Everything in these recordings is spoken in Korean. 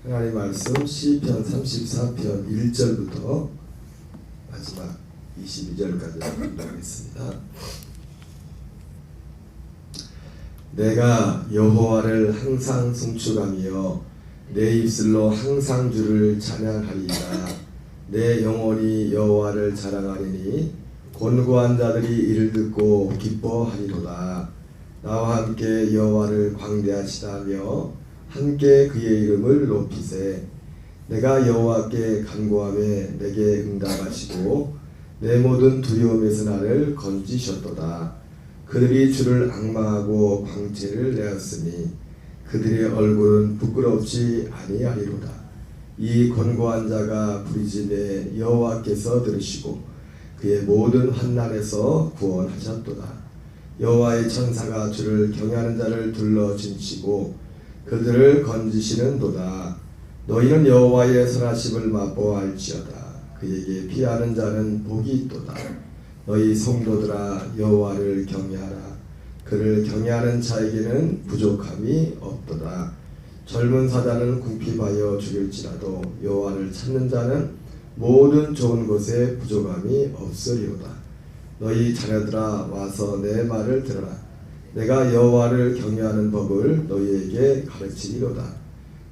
하나님 말씀 시편 34편 1절부터 마지막 22절까지 읽겠습니다. 내가 여호와를 항상 송축하며 내 입술로 항상 주를 찬양하리이다. 내 영혼이 여호와를 자랑하리니 곤고한 자들이 이를 듣고 기뻐하리로다. 나와 함께 여호와를 광대하시다며 함께 그의 이름을 높이세. 내가 여호와께 간구하매 내게 응답하시고 내 모든 두려움에서 나를 건지셨도다. 그들이 주를 앙망하고 광채를 내었으니 그들의 얼굴은 부끄럽지 아니하리로다. 이 곤고한 자가 부르짖음에 여호와께서 들으시고 그의 모든 환난에서 구원하셨도다. 여호와의 천사가 주를 경외하는 자를 둘러 진치고 그들을 건지시는도다. 너희는 여호와의 선하심을 맛보아할지어다. 그에게 피하는 자는 복이 있도다. 너희 성도들아 여호와를 경외하라. 그를 경외하는 자에게는 부족함이 없도다. 젊은 사자는 궁핍하여 죽일지라도 여호와를 찾는 자는 모든 좋은 것에 부족함이 없으리로다. 너희 자녀들아 와서 내 말을 들으라. 내가 여호와를 경외하는 법을 너희에게 가르치리로다.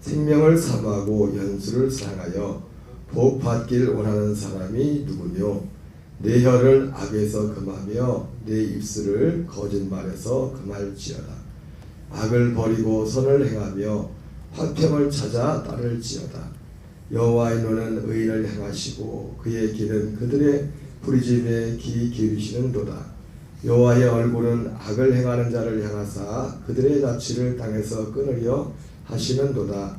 생명을 사모하고 연수를 사랑하여 복 받길 원하는 사람이 누구뇨? 내 혀를 악에서 금하며 내 입술을 거짓말에서 금할지어다. 악을 버리고 선을 행하며 화평을 찾아 따를지어다. 여호와의 눈은 의를 행하시고 그의 길은 그들의 부르짖음에 귀 기울이시는도다. 여호와의 얼굴은 악을 행하는 자를 향하사 그들의 자취를 땅에서 끊으려 하시는도다.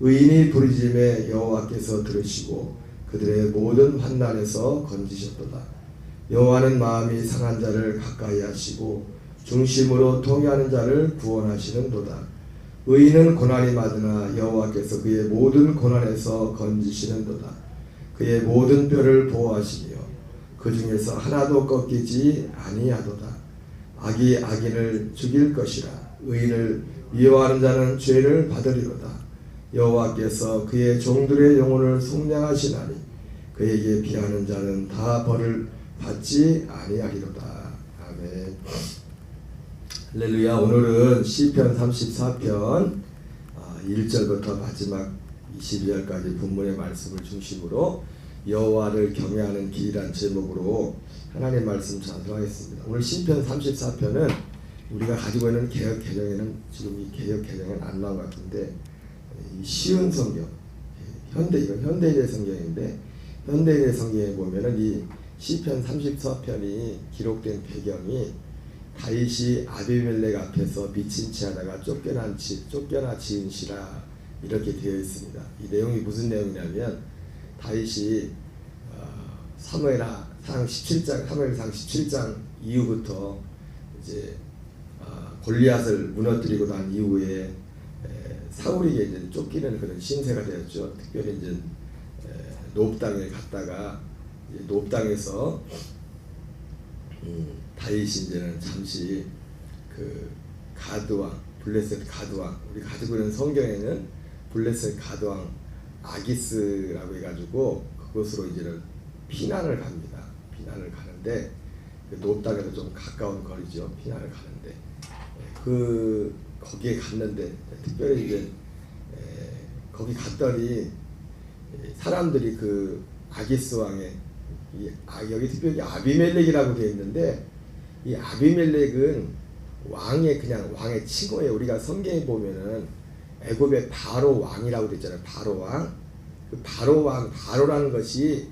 의인이 부르짖음에 여호와께서 들으시고 그들의 모든 환난에서 건지셨도다. 여호와는 마음이 상한 자를 가까이 하시고 중심으로 통회하는 자를 구원하시는도다. 의인은 고난이 많으나 여호와께서 그의 모든 고난에서 건지시는도다. 그의 모든 뼈를 보호하시며 그 중에서 하나도 꺾이지 아니하도다. 악이 악인을 죽일 것이라. 의인을 미워하는 자는 죄를 받으리로다. 여호와께서 그의 종들의 영혼을 속량하시나니 그에게 피하는 자는 다 벌을 받지 아니하리로다. 아멘. 할렐루야. 오늘은 시편 34편 1절부터 마지막 22절까지 본문의 말씀을 중심으로 여호와를 경외하는 길이란 제목으로 하나님의 말씀 전하겠습니다. 오늘 시편 34편은 우리가 가지고 있는 개역 개정에는 지금 이 개역 개정은 안 나온 것 같은데 쉬운 성경, 현대인의 성경인데 현대인의 성경에 보면은 이 시편 34편이 기록된 배경이 다윗이 아비멜렉 앞에서 미친 채 하다가 쫓겨나 지은 시라 이렇게 되어 있습니다. 이 내용이 무슨 내용이냐면 다윗이 사무엘상 17장 이후부터 이제 골리앗을 무너뜨리고 난 이후에 사울에게 이제 쫓기는 그런 신세가 되었죠. 특별히 이제 노브당에 갔다가 이제 노브당에서 다윗이 이제는 잠시 그 가드왕 블레셋 가드왕 우리 가지고 있는 성경에는 블레셋 가드왕 아기스라고 해가지고 그곳으로 이제는 피난을 갑니다. 피난을 가는데 그 노브당에서 좀 가까운 거리죠. 피난을 가는데 거기에 갔는데 특별히 이제 거기 갔더니 사람들이 그 아기스 왕의 여기 특별히 아비멜렉이라고 되어 있는데 이 아비멜렉은 그냥 왕의 칭호예요. 우리가 성경에 보면은 애굽의 바로 왕이라고 되어 있잖아요. 바로 왕. 그 바로 왕, 바로라는 것이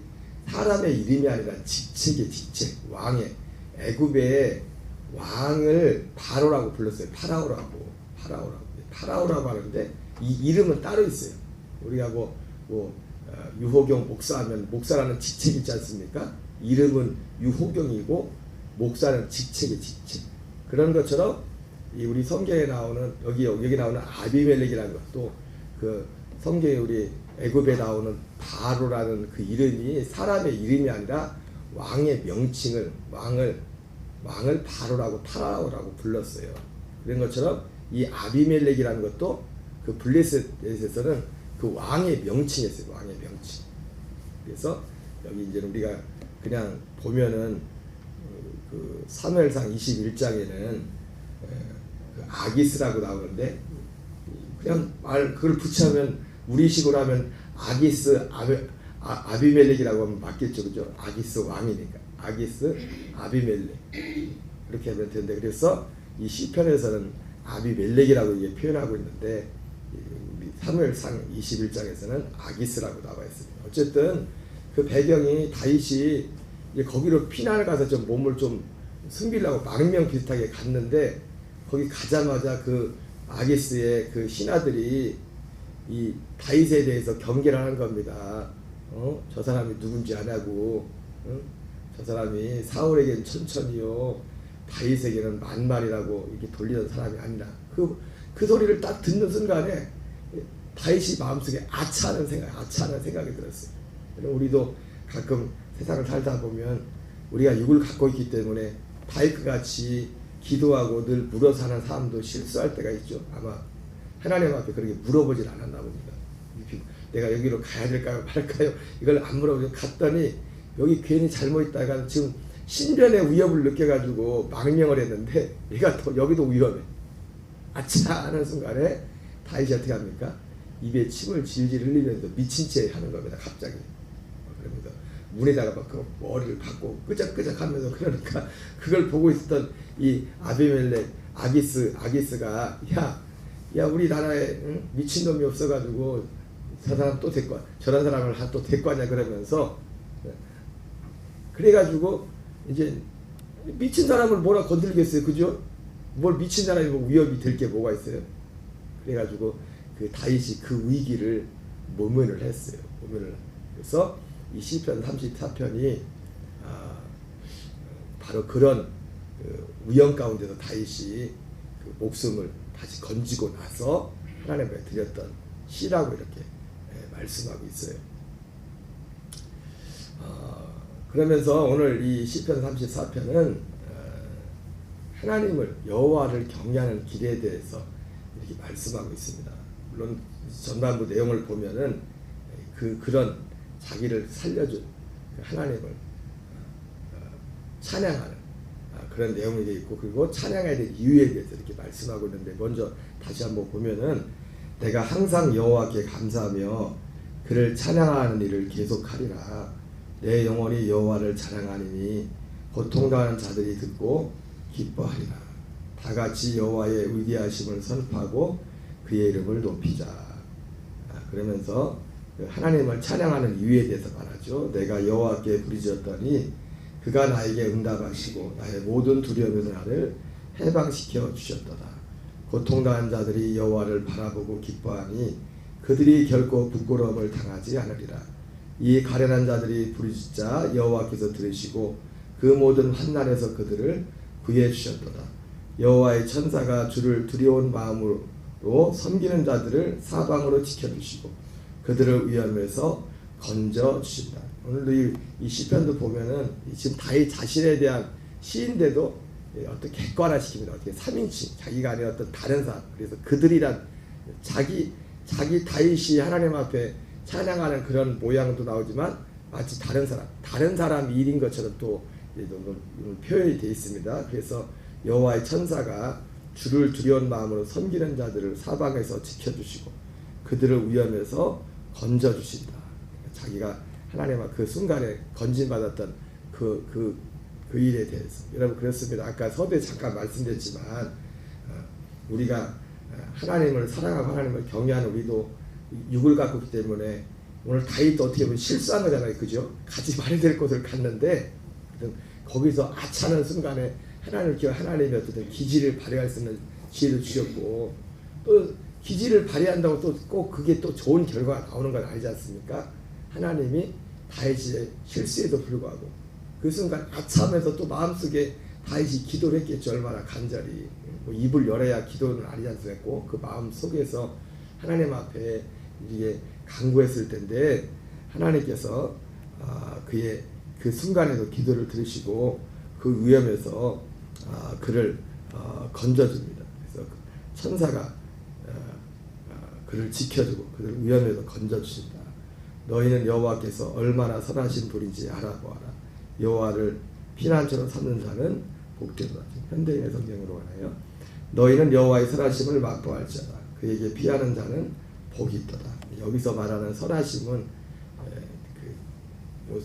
사람의 이름이 아니라 직책이에요. 직책. 왕의 애굽의 왕을 바로라고 불렀어요. 파라오라고 하는데 이 이름은 따로 있어요. 우리가 유호경 목사하면 목사라는 직책이 있지 않습니까? 이름은 유호경이고 목사는 직책이 직책. 그런 것처럼 우리 성경에 나오는 여기 나오는 아비멜렉이라는 것도 그 성경에 우리 애굽에 나오는 바로라는 그 이름이 사람의 이름이 아니라 왕의 명칭을 왕을 바로라고 파라오라고 불렀어요. 그런 것처럼 이 아비멜렉이라는 것도 그 블레셋에서는 그 그 왕의 명칭이었어요. 왕의 명칭. 그래서 여기 이제 우리가 그냥 보면은 그 사무엘상 21장에는 그 아기스라고 나오는데 그냥 말 그걸 붙이면 우리식으로 하면 아기스 아비멜렉이라고 하면 맞겠죠, 그죠? 아기스 왕이니까 아기스 아비멜렉 이렇게 하면 되는데 그래서 이 시편에서는 아비멜렉이라고 이게 표현하고 있는데 사무엘상 21장에서는 아기스라고 나와 있습니다. 어쨌든 그 배경이 다윗이 이제 거기로 피난을 가서 좀 몸을 좀 숨기려고 망명 비슷하게 갔는데 거기 가자마자 그 아기스의 그 신하들이 이 다윗에 대해서 경계를 하는 겁니다. 저 사람이 누군지 아냐고. 저 사람이 사울에게는 천천히요, 다윗에게는 만만이라고 이렇게 돌리는 사람이 아니라 그 소리를 딱 듣는 순간에 다윗이 마음속에 아차하는 생각이 들었어요. 우리도 가끔 세상을 살다 보면 우리가 육을 갖고 있기 때문에 다윗 같이 기도하고 늘 물어 사는 사람도 실수할 때가 있죠. 아마 하나님 앞에 그렇게 물어보질 않았나 봅니다. 내가 여기로 가야 될까요 말까요 이걸 안 물어보고 갔더니 여기 괜히 잘못 있다가 지금 신변의 위협을 느껴가지고 망명을 했는데 얘가 더 여기도 위험해. 아차 하는 순간에 다윗이 어떻게 합니까? 입에 침을 질질 흘리면서 미친 채 하는 겁니다. 갑자기. 그러면서 문에다가 막 그 머리를 박고 끄적끄적 하면서 그러니까 그걸 보고 있었던 이 아비멜렉 아기스가 야 우리 나라에 미친놈이 없어가지고 저 사람 또 데리고 저런 사람을 또 데리고 하냐 그러면서 그래가지고 이제 미친 사람을 뭐라 건들겠어요, 그죠? 뭘 미친 사람이 뭐 위협이 될 게 뭐가 있어요? 그래가지고 그 다윗이 그 위기를 모면을 했어요. 그래서 이 시편 34편이 바로 그런 그 위험 가운데서 다윗이 그 목숨을 다시 건지고 나서 하나님께 드렸던 시라고 이렇게 말씀하고 있어요. 그러면서 오늘 이 시편 34편은 하나님을 여호와를 경외하는 길에 대해서 이렇게 말씀하고 있습니다. 물론 전반부 내용을 보면은 그런 자기를 살려준 하나님을 찬양하는 그런 내용이 되어 있고 그리고 찬양해야 될 이유에 대해서 이렇게 말씀하고 있는데 먼저 다시 한번 보면은 내가 항상 여호와께 감사하며 그를 찬양하는 일을 계속하리라. 내 영혼이 여호와를 찬양하리니 고통당하는 자들이 듣고 기뻐하리라. 다같이 여호와의 위대하심을 선포하고 그의 이름을 높이자. 그러면서 하나님을 찬양하는 이유에 대해서 말하죠. 내가 여호와께 부르짖었더니 그가 나에게 응답하시고 나의 모든 두려움에서 나를 해방시켜 주셨도다. 고통당한 자들이 여호와를 바라보고 기뻐하니 그들이 결코 부끄러움을 당하지 않으리라. 이 가련한 자들이 부르짖자 여호와께서 들으시고 그 모든 환난에서 그들을 구해 주셨도다. 여호와의 천사가 주를 두려운 마음으로 섬기는 자들을 사방으로 지켜주시고 그들을 위험에서 건져 주신다. 오늘도 이 시편도 보면은 지금 다윗 자신에 대한 시인데도 어떻게 객관화시킵니다. 어떻게 3인칭 자기가 아닌 어떤 다른 사람. 그래서 그들이란 자기 다윗이 하나님 앞에 찬양하는 그런 모양도 나오지만 마치 다른 사람 일인 것처럼 또 표현이 되어 있습니다. 그래서 여호와의 천사가 주를 두려운 마음으로 섬기는 자들을 사방에서 지켜주시고 그들을 위험에서 건져주신다. 자기가 하나님 앞 그 순간에 건진받았던 그 일에 대해서 여러분 그렇습니다. 아까 서두에 잠깐 말씀드렸지만 우리가 하나님을 사랑하고 하나님을 경외하는 우리도 육을 갖고 있기 때문에 오늘 다윗도 어떻게 보면 실수한 거잖아요, 그죠? 가지 말아야 될 곳을 갔는데 거기서 아차하는 순간에 하나님을 기억 하나님의 어떤 기지를 발휘할 수 있는 지혜를 주셨고 또 기지를 발휘한다고 또 꼭 그게 또 좋은 결과가 나오는 건 아니지 않습니까? 하나님이 다윗의 실수에도 불구하고 그 순간 아차하면서 또 마음속에 다윗이 기도를 했겠죠. 얼마나 간절히 뭐 입을 열어야 기도는 아니지 않습니까? 그 마음 속에서 하나님 앞에 이게 간구했을 텐데 하나님께서 그의 그 순간에도 기도를 들으시고 그 위험에서 그를 건져줍니다. 그래서 천사가 그를 지켜주고 그를 위험에서 건져주신다. 너희는 여호와께서 얼마나 선하신 분인지 알아보아라. 여호와를 피난처로 삼는 자는 복되도다. 현대인의 성경으로 가나요? 너희는 여호와의 선하심을 맛보할지어다. 그에게 피하는 자는 복이 있도다. 여기서 말하는 선하심은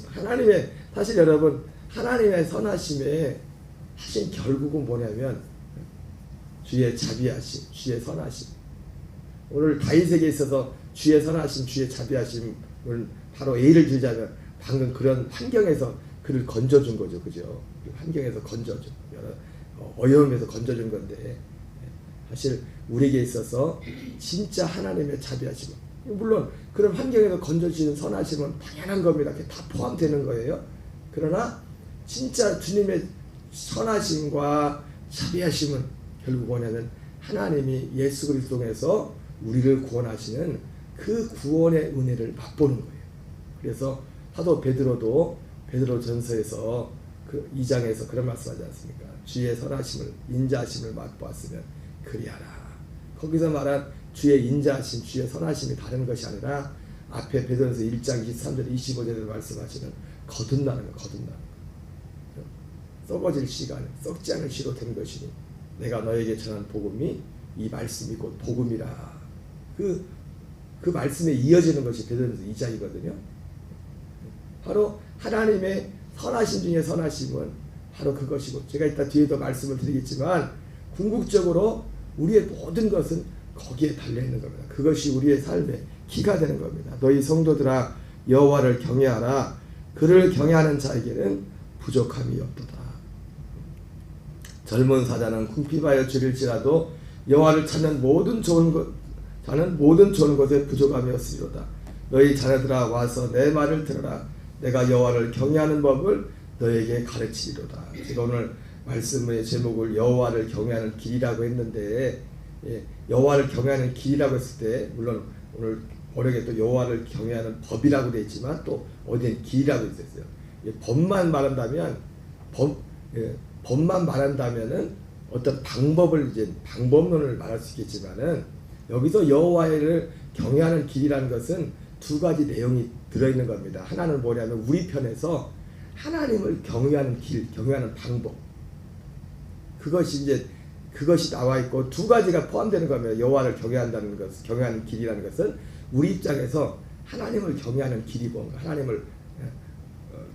하나님의, 사실 여러분 하나님의 선하심에 하신 결국은 뭐냐면 주의 자비하심, 주의 선하심. 오늘 다윗에게 있어서 주의 선하심, 주의 자비하심을 바로 예를 들자면 방금 그런 환경에서 그를 건져준 거죠, 그죠? 환경에서 건져준, 여러 어려움에서 건져준 건데, 사실 우리에게 있어서 진짜 하나님의 자비하심, 물론 그런 환경에서 건져주시는 선하심은 당연한 겁니다. 그게 다 포함되는 거예요. 그러나 진짜 주님의 선하심과 자비하심은 결국 뭐냐면 하나님이 예수 그리스도 통해서 우리를 구원하시는 그 구원의 은혜를 맛보는 거예요. 그래서 사도 베드로도 베드로전서에서 그 2장에서 그런 말씀하지 않습니까? 주의 선하심을, 인자하심을 맛보았으면 그리하라. 거기서 말한 주의 인자하심, 주의 선하심이 다른 것이 아니라 앞에 베드로전서 1장 23절 25절에 말씀하시는 거듭나는 거, 거듭나는 거. 썩어질 시간, 썩지 않을 시로 된 것이니 내가 너에게 전한 복음이 이 말씀이 곧 복음이라. 그 말씀에 이어지는 것이 베드로전서 2장이거든요. 바로 하나님의 선하심 중에 선하심은 바로 그것이고, 제가 이따 뒤에도 말씀을 드리겠지만 궁극적으로 우리의 모든 것은 거기에 달려있는 겁니다. 그것이 우리의 삶의 기가 되는 겁니다. 너희 성도들아 여호와를 경외하라. 그를 경외하는 자에게는 부족함이 없도다. 젊은 사자는 궁핍하여 줄일지라도 여호와를 찾는 모든 좋은 것, 자는 모든 좋은 것에 부족함이 없으리로다. 너희 자녀들아 와서 내 말을 들으라. 내가 여호와를 경외하는 법을 너에게 가르치리로다. 제가 오늘 말씀의 제목을 여호와를 경외하는 길이라고 했는데, 여호와를 경외하는 길이라고 했을 때 물론 오늘 어렵게 또 여호와를 경외하는 법이라고 되어 있지만 또 어디엔 길이라고 있었어요. 법만 말한다면 법만 말한다면은 어떤 방법을 이제 방법론을 말할 수 있겠지만은 여기서 여호와를 경외하는 길이라는 것은 두 가지 내용이 들어있는 겁니다. 하나는 뭐냐면 우리 편에서 하나님을 경외하는 길, 경외하는 방법. 그것이 나와 있고 두 가지가 포함되는 겁니다. 여호와를 경외한다는 것, 경외하는 길이라는 것은 우리 입장에서 하나님을 경외하는 길이 뭔가, 하나님을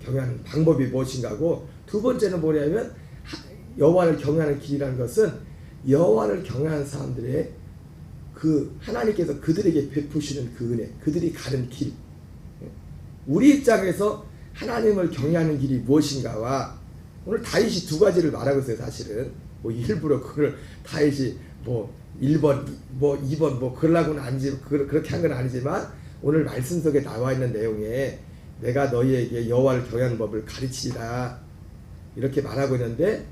경외하는 방법이 무엇인가고, 두 번째는 뭐냐면 여호와를 경외하는 길이라는 것은 여호와를 경외하는 사람들의 그 하나님께서 그들에게 베푸시는 그 은혜, 그들이 가는 길. 우리 입장에서 하나님을 경외하는 길이 무엇인가와, 오늘 다윗이 두 가지를 말하고 있어요. 사실은 뭐 일부러 그걸 다윗이 뭐 1번 뭐 2번 뭐 그러려고는 아니지, 그렇게 한 건 아니지만 오늘 말씀 속에 나와 있는 내용에 내가 너희에게 여호와를 경외하는 법을 가르치리라 이렇게 말하고 있는데,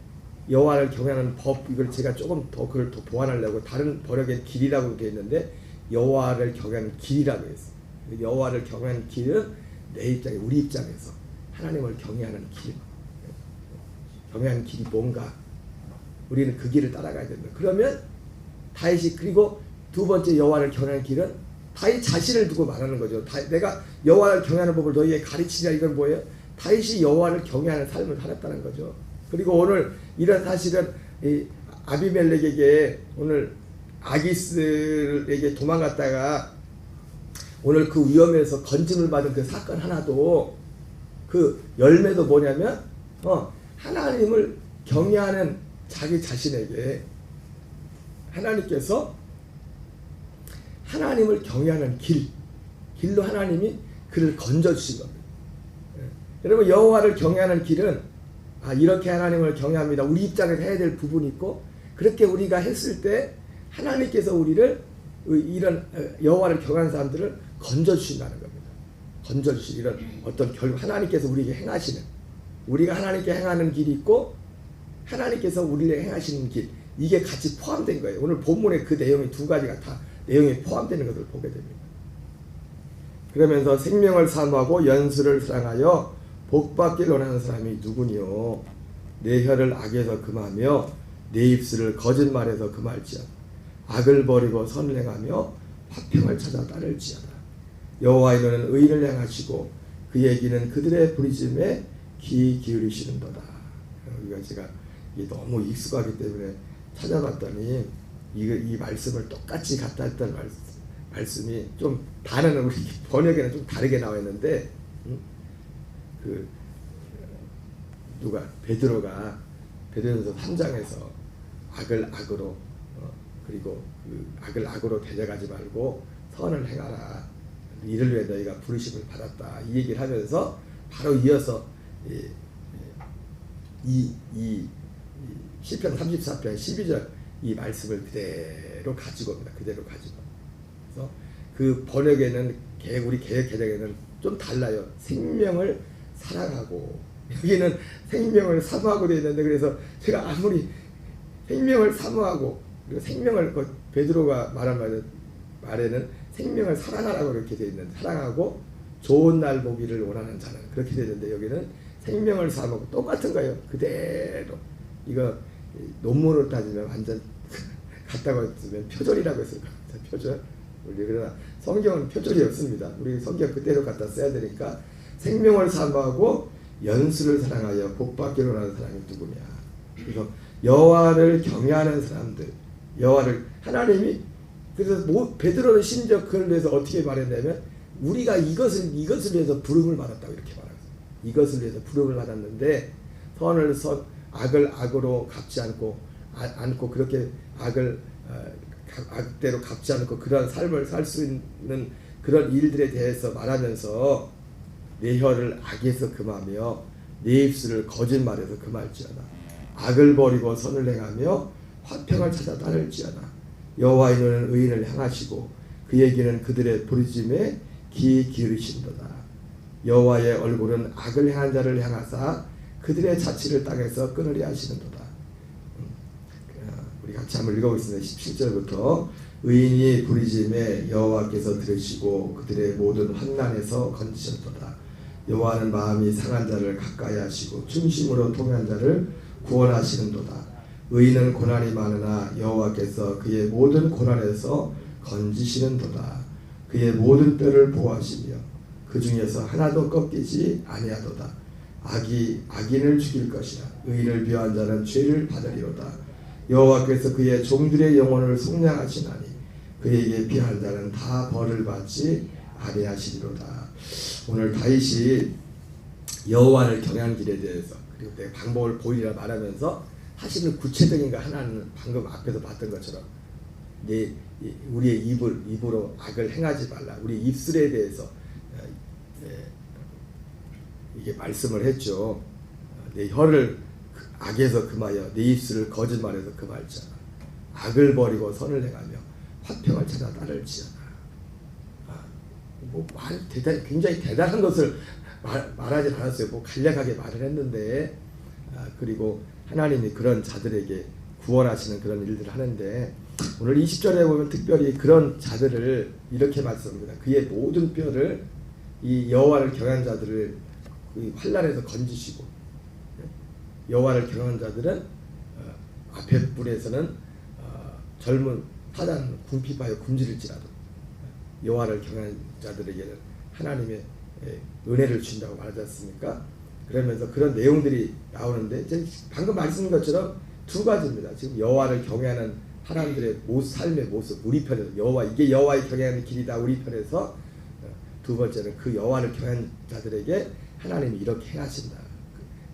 여호와를 경외하는 법, 이걸 제가 조금 더 그걸 더 보완하려고 다른 번역의 길이라고 되어 있는데 여호와를 경외하는 길이라고 했어요. 여호와를 경외하는 길은 내 입장에, 우리 입장에서 하나님을 경외하는 길, 경외하는 길이 뭔가, 우리는 그 길을 따라가야 된다. 그러면 다윗이, 그리고 두 번째 여호와를 경외하는 길은 다윗 자신을 두고 말하는 거죠. 내가 여호와를 경외하는 법을 너희에게 가르치리라. 이건 뭐예요? 다윗이 여호와를 경외하는 삶을 살았다는 거죠. 그리고 오늘 이런 사실은 이 아비멜렉에게, 오늘 아기스에게 도망갔다가 오늘 그 위험에서 건짐을 받은 그 사건 하나도, 그 열매도 뭐냐면 하나님을 경외하는 자기 자신에게 하나님께서 하나님을 경외하는 길로 하나님이 그를 건져주신 겁니다. 여러분, 여호와를 경외하는 길은 이렇게 하나님을 경외합니다. 우리 입장에서 해야 될 부분이 있고, 그렇게 우리가 했을 때 하나님께서 우리를, 이런 여호와를 경외하는 사람들을 건져주신다는 겁니다. 건져주신 이런 어떤 결국 하나님께서 우리에게 행하시는, 우리가 하나님께 행하는 길이 있고 하나님께서 우리에게 행하시는 길, 이게 같이 포함된 거예요. 오늘 본문에 그 내용이 두 가지가 다 내용이 포함되는 것을 보게 됩니다. 그러면서 생명을 사모하고 연수를 사랑하여 복받기를 원하는 사람이 누구니요? 내 혀를 악에서 금하며 내 입술을 거짓말에서 금할지어다. 악을 버리고 선을 행하며 화평을 찾아 따를지어다. 여호와의 눈은 의인을 향하시고 그의 귀는 그들의 부르짖음에 귀 기울이시는도다. 우리가 제가 이게 너무 익숙하기 때문에 찾아봤더니 이 말씀을 똑같이 갖다 했던 말씀이 좀 다른 우리 번역에는 좀 다르게 나와 있는데 그 누가 베드로전서 3장에서 악을 악으로 그리고 그 악을 악으로 대적하지 말고 선을 행하라. 이를 위해 너희가 부르심을 받았다. 이 얘기를 하면서 바로 이어서 이 시편 34편 12절 이 말씀을 그대로 가지고 옵니다. 그대로 가지고. 그래서 그 번역에는 우리 개역 개정에는 좀 달라요. 생명을 사랑하고 여기는 생명을 사모하고 되어 있는데 그래서 제가 아무리 생명을 사모하고 그리고 생명을 베드로가 말한 말에는 생명을 사랑하라고 이렇게 되어 있는데 사랑하고 좋은 날 보기를 원하는 자는 그렇게 되어 있는데 여기는 생명을 사모하고 똑같은 거예요. 그대로 이거 논문으로 따지면 완전 갖다가 쓰면 표절이라고 했을 것 같아요. 표절. 우리 그러나 성경은 표절이 없습니다. 우리 성경 그대로 갖다 써야 되니까 생명을 사모하고 연수를 사랑하여 복받기를 원하는 사람이 누구냐. 그래서 여호와를 경외하는 사람들, 여호와를 하나님이 그래서 베드로는 심지어 그걸 위해서 어떻게 말했냐면 우리가 이것을 위해서 부름을 받았다고 이렇게 말했어요. 이것을 위해서 부름을 받았는데 선을 악을 악으로 갚지 않고 그렇게 악을 악대로 갚지 않고 그런 삶을 살 수 있는 그런 일들에 대해서 말하면서 내 혀를 악에서 금하며 내 입술을 거짓말에서 금할지어다. 악을 버리고 선을 행하며 화평을 찾아 따를지어다. 여호와의 눈은 의인을 향하시고 그의 귀는 그들의 부르짖음에 귀 기울이신도다. 여호와의 얼굴은 악을 행한 자를 향하사 그들의 자취를 땅에서 끊으려 하시는도다. 우리 같이 한번 읽어보겠습니다. 17절부터 의인이 부르짖음에 여호와께서 들으시고 그들의 모든 환난에서 건지셨도다. 여호와는 마음이 상한 자를 가까이 하시고 중심으로 통한 자를 구원하시는도다. 의인은 고난이 많으나 여호와께서 그의 모든 고난에서 건지시는도다. 그의 모든 뼈를 보호하시며 그 중에서 하나도 꺾이지 아니하도다. 악인을 죽일 것이라. 의인을 비하한 자는 죄를 받으리로다. 여호와께서 그의 종들의 영혼을 속량하시나니 그에게 비하한 자는 다 벌을 받지 아니하시리로다. 오늘 다윗이 여호와를 경외하는 길에 대해서 그리고 내 방법을 보이리라 말하면서 사실은 구체적인 거 하나는 방금 앞에서 봤던 것처럼 우리의 입으로 악을 행하지 말라. 우리 입술에 대해서 이게 말씀을 했죠. 내 혀를 악에서 금하여 내 입술을 거짓말에서 금할지어다. 악을 버리고 선을 행하며 화평을 찾아 따를지어다. 굉장히 대단한 것을 말하지 않았어요. 간략하게 말을 했는데 그리고 하나님이 그런 자들에게 구원하시는 그런 일들을 하는데 오늘 20절에 보면 특별히 그런 자들을 이렇게 말씀합니다. 그의 모든 뼈를 이 여호와를 경외한 자들을 환난에서 건지시고 여호와를 경외한 자들은 앞에 뿔에서는 젊은 타단 궁핍하여 굶주릴지라도 여호와를 경외한 자들에게는 하나님의 은혜를 주신다고 말하지 않습니까? 그러면서 그런 내용들이 나오는데 방금 말씀인 것처럼 두 가지입니다. 지금 여호와를 경외하는 사람들의 삶의 모습 우리 편에서 이게 여호와의 경외하는 길이다 우리 편에서 두 번째는 그 여호와를 경외하는 자들에게 하나님이 이렇게 행하신다.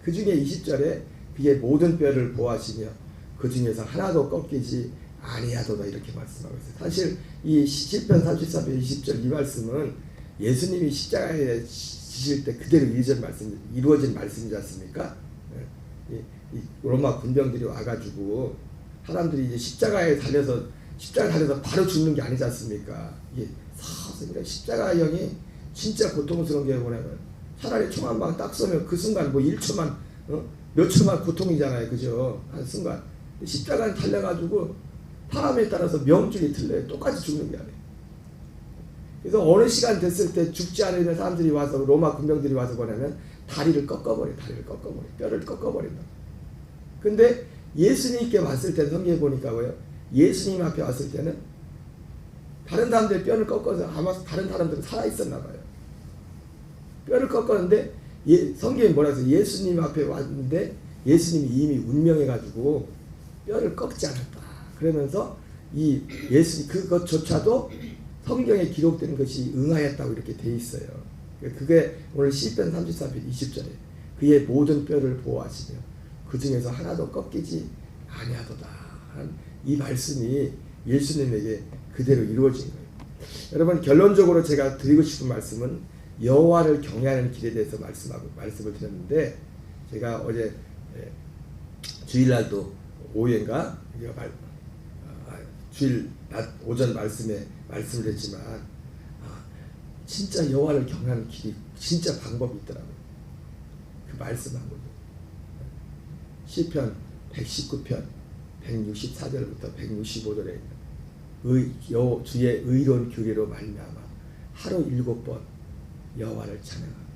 그 중에 20절에 그의 모든 뼈를 보호하시며 그 중에서 하나도 꺾이지 아니하도다 이렇게 말씀하고 있어요. 사실 이 시편 34편 20절 이 말씀은 예수님이 십자가에 지실 때 그대로 이루어진 말씀이지 않습니까? 이 로마 군병들이 와가지고 사람들이 이제 십자가에 달려서 바로 죽는 게 아니지 않습니까? 이게 그러니까 십자가형이 진짜 고통스러운 게 뭐냐면 차라리 총 한 방 딱 쏘면 그 순간 1초만 몇 초만 고통이잖아요. 그죠? 한 순간 십자가에 달려가지고 사람에 따라서 명줄이 틀려요. 똑같이 죽는 게 아니에요. 그래서 어느 시간 됐을 때 죽지 않으면 사람들이 와서 로마 군병들이 와서 뭐냐면 다리를 꺾어버려. 뼈를 꺾어버린다. 근데 예수님께 왔을 때 성경에 보니까 뭐예요? 예수님 앞에 왔을 때는 다른 사람들의 뼈를 꺾어서 아마 다른 사람들은 살아있었나 봐요. 뼈를 꺾었는데 성경이 뭐라 해서 예수님 앞에 왔는데 예수님이 이미 운명해가지고 뼈를 꺾지 않았다. 그러면서 이 예수님 그것조차도 성경에 기록되는 것이 응하였다고 이렇게 돼 있어요. 그게 오늘 시편 34편 20절에 그의 모든 뼈를 보호하시며 그 중에서 하나도 꺾이지 아니하도다. 이 말씀이 예수님에게 그대로 이루어진 거예요. 여러분 결론적으로 제가 드리고 싶은 말씀은 여호와를 경외하는 길에 대해서 말씀을 드렸는데 제가 어제 주일날도 오후인가 주일 낮 오전 말씀을 했지만 진짜 여호와를 경외하는 길이 진짜 방법이 있더라고요. 그 말씀한 거죠. 시편 119편 164절부터 165절에 주의 의로운 규례로 말미암아 하루 7번 여호와를 찬양하고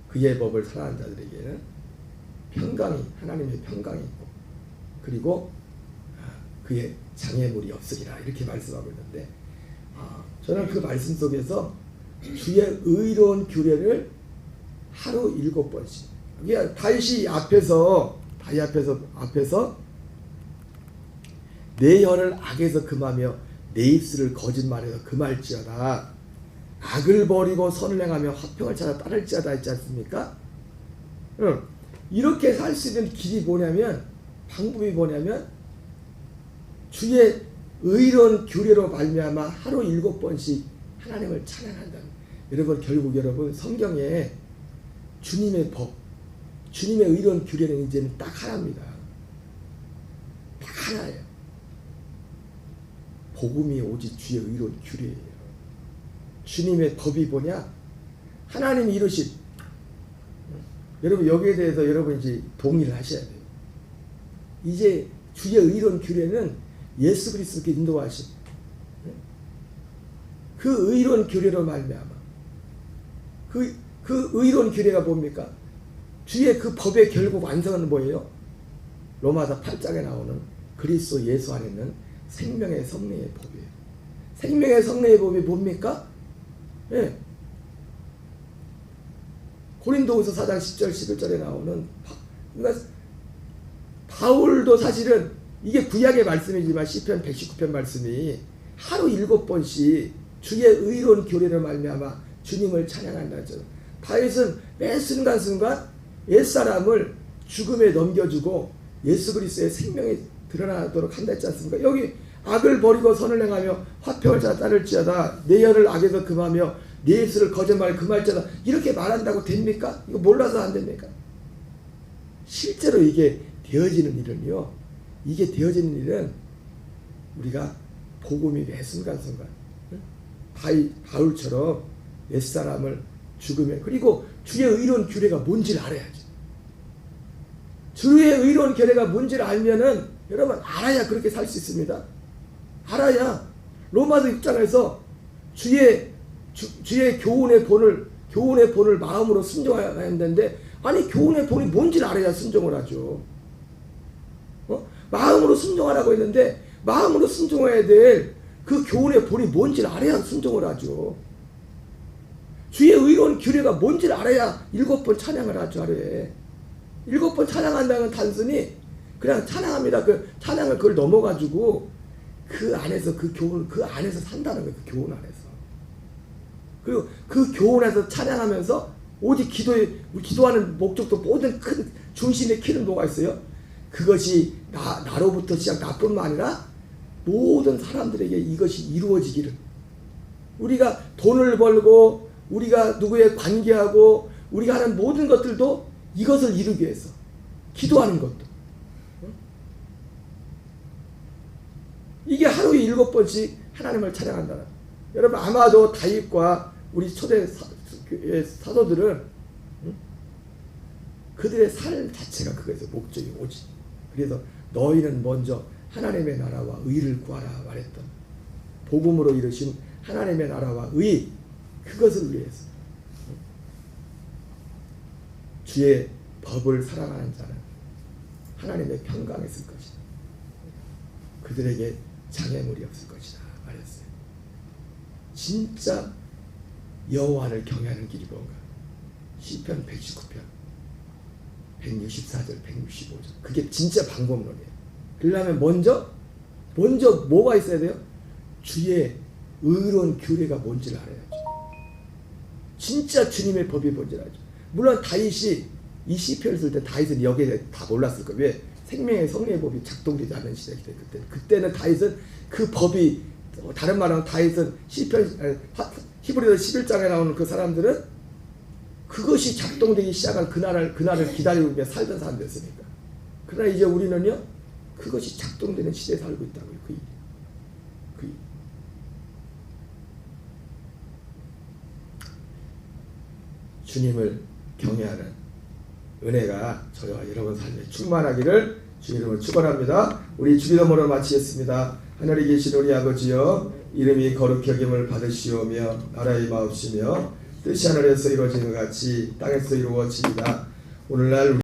그의 법을 사랑하는 자들에게는 평강이 하나님의 평강이 있고 그리고 그의 장애물이 없으리라 이렇게 말씀하고 있는데 저는 그 말씀 속에서 주의 의로운 규례를 하루 7번씩 그게 다윗이 앞에서 내 혀를 악에서 금하며 내 입술을 거짓말해서 금할지어다 악을 버리고 선을 행하며 화평을 찾아 따를지어다 했지 않습니까? 이렇게 살 수 있는 길이 뭐냐면 방법이 뭐냐면 주의 의로운 규례로 말미암아 하루 7번씩 하나님을 찬양한다는. 여러분 결국 여러분 성경에 주님의 법, 주님의 의로운 규례는 이제는 딱 하나입니다. 딱 하나예요. 복음이 오직 주의 의로운 규례예요. 주님의 법이 뭐냐? 하나님이 이루신. 여러분 여기에 대해서 여러분 이제 동의를 하셔야 돼요. 이제 주의 의로운 규례는 예수 그리스도께 인도하신 그 의로운 규례로 말미암아 그 의로운 규례가 뭡니까? 주의 그 법의 결국 완성은 뭐예요? 로마서 8장에 나오는 그리스도 예수 안에 있는 생명의 성례의 법이에요. 생명의 성례의 법이 뭡니까? 예. 고린도후서 4장 10절 11절에 나오는 그러니까 바울도 사실은 이게 구약의 말씀이지만 시편 119편 말씀이 하루 7번씩 주의 의로운 교례를 말미암아 주님을 찬양한다죠. 다윗은 매 순간순간 옛사람을 죽음에 넘겨주고 예수 그리스도의 생명이 드러나도록 한다 했지 않습니까? 여기 악을 버리고 선을 행하며 화평을 찾아 따를지어다 내 혀를 악에서 금하며 내 입술을 거짓말에 금할지어다 이렇게 말한다고 됩니까? 이거 몰라서 안 됩니까? 실제로 이게 되어지는 일은요. 이게 되어지는 일은 우리가 복음이 매 순간순간 바울처럼 옛사람을 죽으면 그리고 주의 의로운 규례가 뭔지를 알아야지. 주의 의로운 규례가 뭔지를 알면은 여러분 알아야 그렇게 살 수 있습니다. 알아야 로마서 6장에서 주의 교훈의 본을 마음으로 순종해야 하는데 아니 교훈의 본이 뭔지를 알아야 순종을 하죠. 마음으로 순종하라고 했는데 마음으로 순종해야 될 그 교훈의 본이 뭔지를 알아야 순종을 하죠. 주의 의로운 규례가 뭔지를 알아야 7번 찬양을 하죠. 하루에 7번 찬양한다는 단순히 그냥 찬양합니다. 그 찬양을 그걸 넘어가지고 그 안에서 그 교훈 그 안에서 산다는 거예요. 그 교훈 안에서. 그리고 그 교훈에서 찬양하면서 오직 기도하는 목적도 모든 큰 중심의 키는 뭐가 있어요? 그것이 나로부터 시작 나뿐만 아니라 모든 사람들에게 이것이 이루어지기를. 우리가 돈을 벌고 우리가 누구에 관계하고 우리가 하는 모든 것들도 이것을 이루기 위해서 기도하는 것도. 이게 하루에 7번씩 하나님을 찬양한다는. 여러분 아마도 다윗과 우리 초대 사도들은 그들의 삶 자체가 그거에서 목적이 오지. 그래서 너희는 먼저 하나님의 나라와 의를 구하라 말했던 복음으로 이루신 하나님의 나라와 의 그것을 위해서 주의 법을 사랑하는 자는 하나님의 평강에 있을 것이다. 그들에게 장애물이 없을 것이다 말했어요. 진짜 여호와를 경외하는 길이 뭔가? 시편 119편 164절 165절 그게 진짜 방법론이에요. 그러려면 먼저 뭐가 있어야 돼요? 주의 의로운 규례가 뭔지를 알아야죠. 진짜 주님의 법이 뭔지를 알죠. 물론 다윗이 이 시편을 쓸 때 다윗은 여기에 다 몰랐을 거예요. 왜? 생명의 성령의 법이 작동되지 않은 시대이기 때문에 그때는 다윗은 그 법이 다른 말하면 다윗은 시편 히브리서 11장에 나오는 그 사람들은 그것이 작동되기 시작한 그날을 기다리고 살던 사람들이었으니까. 그러나 이제 우리는요 그것이 작동되는 시대에 살고 있다고요. 주님을 경외하는 은혜가 저와 여러분 삶에 충만하기를 주 이름으로 축원합니다. 우리 주기도문을 마치겠습니다. 하늘에 계신 우리 아버지여 이름이 거룩히 여김을 받으시오며 나라의 마옵시며 뜻이 하늘에서 이루어지는 것 같이 땅에서 이루어지이다. 오늘날